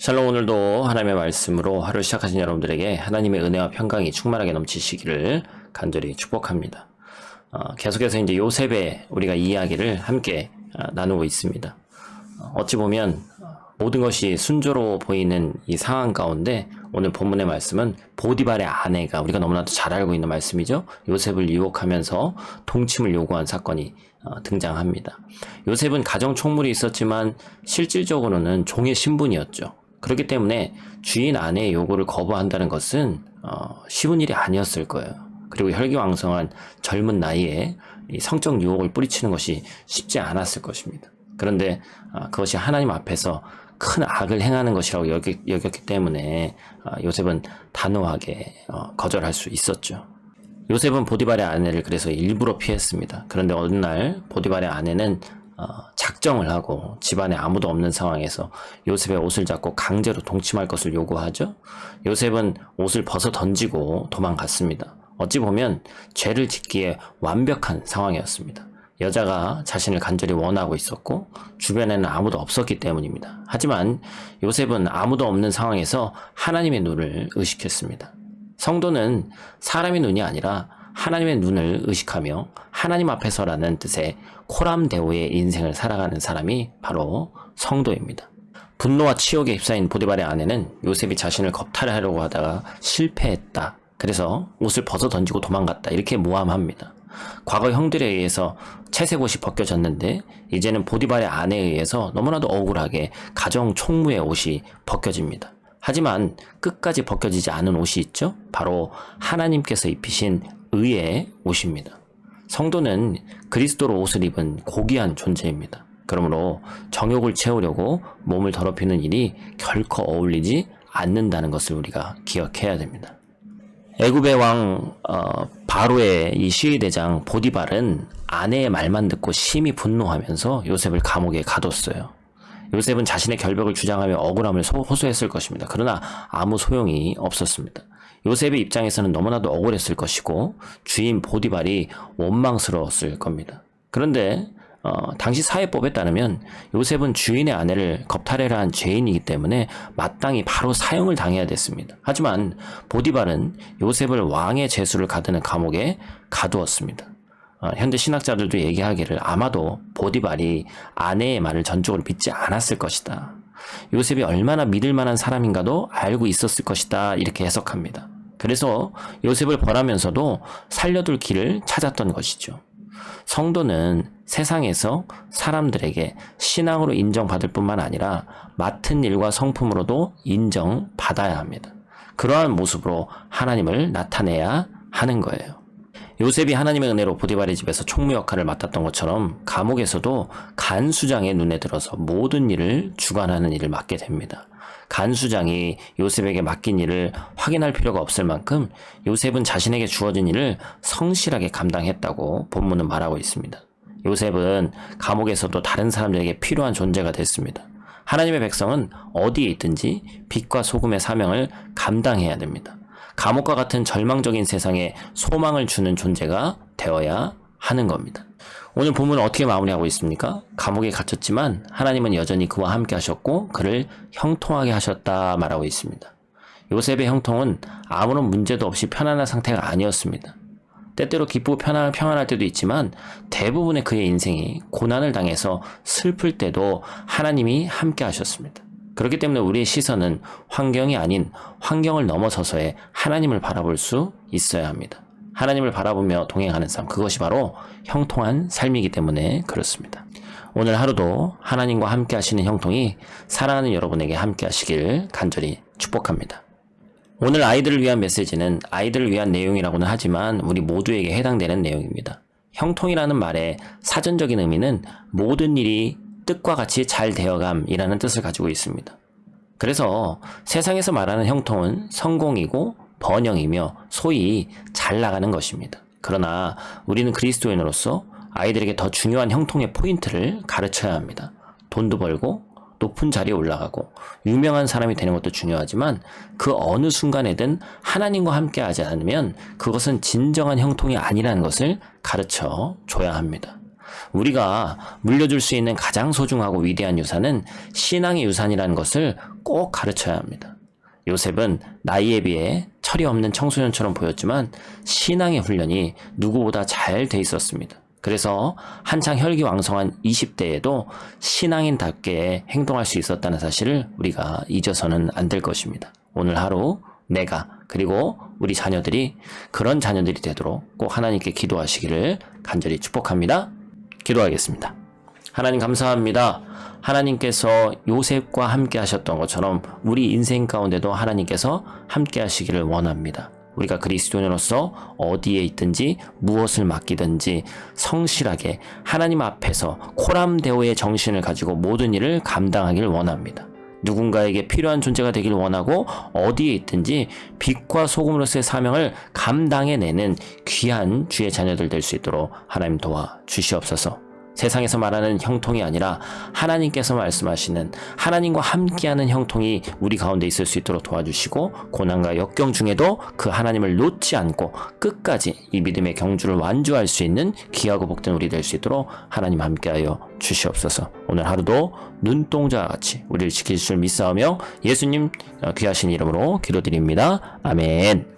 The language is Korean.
샬롬. 오늘도 하나님의 말씀으로 하루 시작하신 여러분들에게 하나님의 은혜와 평강이 충만하게 넘치시기를 간절히 축복합니다. 계속해서 이제 요셉의 우리가 이야기를 함께 나누고 있습니다. 어찌 보면 모든 것이 순조로워 보이는 이 상황 가운데 오늘 본문의 말씀은 보디발의 아내가, 우리가 너무나도 잘 알고 있는 말씀이죠. 요셉을 유혹하면서 동침을 요구한 사건이 등장합니다. 요셉은 가정 총물이 있었지만 실질적으로는 종의 신분이었죠. 그렇기 때문에 주인 아내의 요구를 거부한다는 것은 쉬운 일이 아니었을 거예요. 그리고 혈기왕성한 젊은 나이에 이 성적 유혹을 뿌리치는 것이 쉽지 않았을 것입니다. 그런데 그것이 하나님 앞에서 큰 악을 행하는 것이라고 여겼기 때문에 요셉은 단호하게 거절할 수 있었죠. 요셉은 보디발의 아내를 그래서 일부러 피했습니다. 그런데 어느 날 보디발의 아내는 작정을 하고 집안에 아무도 없는 상황에서 요셉의 옷을 잡고 강제로 동침할 것을 요구하죠. 요셉은 옷을 벗어 던지고 도망갔습니다. 어찌 보면 죄를 짓기에 완벽한 상황이었습니다. 여자가 자신을 간절히 원하고 있었고 주변에는 아무도 없었기 때문입니다. 하지만 요셉은 아무도 없는 상황에서 하나님의 눈을 의식했습니다. 성도는 사람의 눈이 아니라 하나님의 눈을 의식하며 하나님 앞에서라는 뜻의 코람데오의 인생을 살아가는 사람이 바로 성도입니다. 분노와 치욕에 휩싸인 보디발의 아내는 요셉이 자신을 겁탈하려고 하다가 실패했다. 그래서 옷을 벗어 던지고 도망갔다. 이렇게 모함합니다. 과거 형들에 의해서 채색 옷이 벗겨졌는데 이제는 보디발의 아내에 의해서 너무나도 억울하게 가정 총무의 옷이 벗겨집니다. 하지만 끝까지 벗겨지지 않은 옷이 있죠? 바로 하나님께서 입히신 의의 옷입니다. 성도는 그리스도로 옷을 입은 고귀한 존재입니다. 그러므로 정욕을 채우려고 몸을 더럽히는 일이 결코 어울리지 않는다는 것을 우리가 기억해야 됩니다. 애굽의 왕 바로의 이 시위대장 보디발은 아내의 말만 듣고 심히 분노하면서 요셉을 감옥에 가뒀어요. 요셉은 자신의 결백을 주장하며 억울함을 호소했을 것입니다. 그러나 아무 소용이 없었습니다. 요셉의 입장에서는 너무나도 억울했을 것이고 주인 보디발이 원망스러웠을 겁니다. 그런데 당시 사회법에 따르면 요셉은 주인의 아내를 겁탈해라 한 죄인이기 때문에 마땅히 바로 사형을 당해야 됐습니다. 하지만 보디발은 요셉을 왕의 제수를 가두는 감옥에 가두었습니다. 현대 신학자들도 얘기하기를 아마도 보디발이 아내의 말을 전적으로 믿지 않았을 것이다. 요셉이 얼마나 믿을 만한 사람인가도 알고 있었을 것이다. 이렇게 해석합니다. 그래서 요셉을 벌하면서도 살려둘 길을 찾았던 것이죠. 성도는 세상에서 사람들에게 신앙으로 인정받을 뿐만 아니라 맡은 일과 성품으로도 인정받아야 합니다. 그러한 모습으로 하나님을 나타내야 하는 거예요. 요셉이 하나님의 은혜로 보디발의 집에서 총무 역할을 맡았던 것처럼 감옥에서도 간수장의 눈에 들어서 모든 일을 주관하는 일을 맡게 됩니다. 간수장이 요셉에게 맡긴 일을 확인할 필요가 없을 만큼 요셉은 자신에게 주어진 일을 성실하게 감당했다고 본문은 말하고 있습니다. 요셉은 감옥에서도 다른 사람들에게 필요한 존재가 됐습니다. 하나님의 백성은 어디에 있든지 빛과 소금의 사명을 감당해야 됩니다. 감옥과 같은 절망적인 세상에 소망을 주는 존재가 되어야 하는 겁니다. 오늘 본문은 어떻게 마무리하고 있습니까? 감옥에 갇혔지만 하나님은 여전히 그와 함께 하셨고 그를 형통하게 하셨다 말하고 있습니다. 요셉의 형통은 아무런 문제도 없이 편안한 상태가 아니었습니다. 때때로 기쁘고 평안할 때도 있지만 대부분의 그의 인생이 고난을 당해서 슬플 때도 하나님이 함께 하셨습니다. 그렇기 때문에 우리의 시선은 환경이 아닌 환경을 넘어서서의 하나님을 바라볼 수 있어야 합니다. 하나님을 바라보며 동행하는 삶, 그것이 바로 형통한 삶이기 때문에 그렇습니다. 오늘 하루도 하나님과 함께 하시는 형통이 사랑하는 여러분에게 함께 하시길 간절히 축복합니다. 오늘 아이들을 위한 메시지는 아이들을 위한 내용이라고는 하지만 우리 모두에게 해당되는 내용입니다. 형통이라는 말의 사전적인 의미는 모든 일이 뜻과 같이 잘 되어감이라는 뜻을 가지고 있습니다. 그래서 세상에서 말하는 형통은 성공이고 번영이며 소위 잘 나가는 것입니다. 그러나 우리는 그리스도인으로서 아이들에게 더 중요한 형통의 포인트를 가르쳐야 합니다. 돈도 벌고 높은 자리에 올라가고 유명한 사람이 되는 것도 중요하지만 그 어느 순간에든 하나님과 함께 하지 않으면 그것은 진정한 형통이 아니라는 것을 가르쳐 줘야 합니다. 우리가 물려줄 수 있는 가장 소중하고 위대한 유산은 신앙의 유산이라는 것을 꼭 가르쳐야 합니다. 요셉은 나이에 비해 철이 없는 청소년처럼 보였지만 신앙의 훈련이 누구보다 잘 돼 있었습니다. 그래서 한창 혈기왕성한 20대에도 신앙인답게 행동할 수 있었다는 사실을 우리가 잊어서는 안 될 것입니다. 오늘 하루 내가 그리고 우리 자녀들이 그런 자녀들이 되도록 꼭 하나님께 기도하시기를 간절히 축복합니다. 기도하겠습니다. 하나님 감사합니다. 하나님께서 요셉과 함께 하셨던 것처럼 우리 인생 가운데도 하나님께서 함께 하시기를 원합니다. 우리가 그리스도인으로서 어디에 있든지 무엇을 맡기든지 성실하게 하나님 앞에서 코람데오의 정신을 가지고 모든 일을 감당하기를 원합니다. 누군가에게 필요한 존재가 되길 원하고 어디에 있든지 빛과 소금으로서의 사명을 감당해내는 귀한 주의 자녀들 될 수 있도록 하나님 도와 주시옵소서. 세상에서 말하는 형통이 아니라 하나님께서 말씀하시는 하나님과 함께하는 형통이 우리 가운데 있을 수 있도록 도와주시고 고난과 역경 중에도 그 하나님을 놓지 않고 끝까지 이 믿음의 경주를 완주할 수 있는 귀하고 복된 우리 될 수 있도록 하나님 함께하여 주시옵소서. 오늘 하루도 눈동자와 같이 우리를 지키실 줄 믿사오며 예수님 귀하신 이름으로 기도드립니다. 아멘.